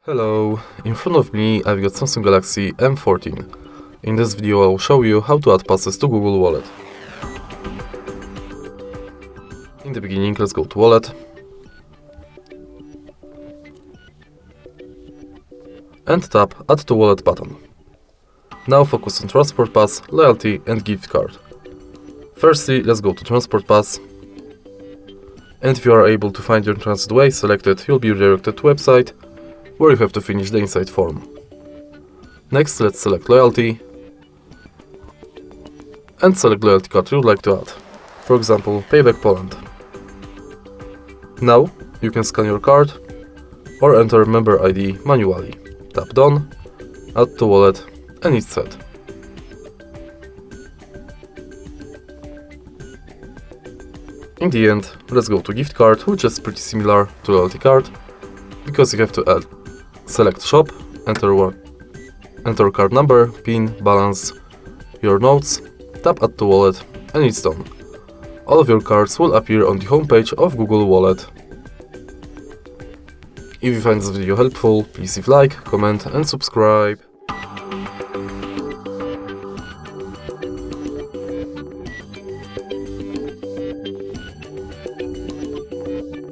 Hello, in front of me I've got Samsung Galaxy M14. In this video I'll show you how to add passes to Google Wallet. In the beginning, let's go to Wallet and tap Add to Wallet button. Now focus on Transport Pass, Loyalty and Gift Card. Firstly, let's go to Transport Pass, and if you are able to find your transit way selected, you'll be redirected to website where you have to finish the inside form. Next, let's select Loyalty and select loyalty card you would like to add, for example, Payback Poland. Now, you can scan your card or enter member ID manually. Tap Done, Add to Wallet, and it's set. In the end, let's go to Gift Card, which is pretty similar to Loyalty Card, because you have to select Shop, enter card number, PIN, balance, your notes, tap Add to Wallet, and it's done. All of your cards will appear on the homepage of Google Wallet. If you find this video helpful, please leave a like, comment and subscribe.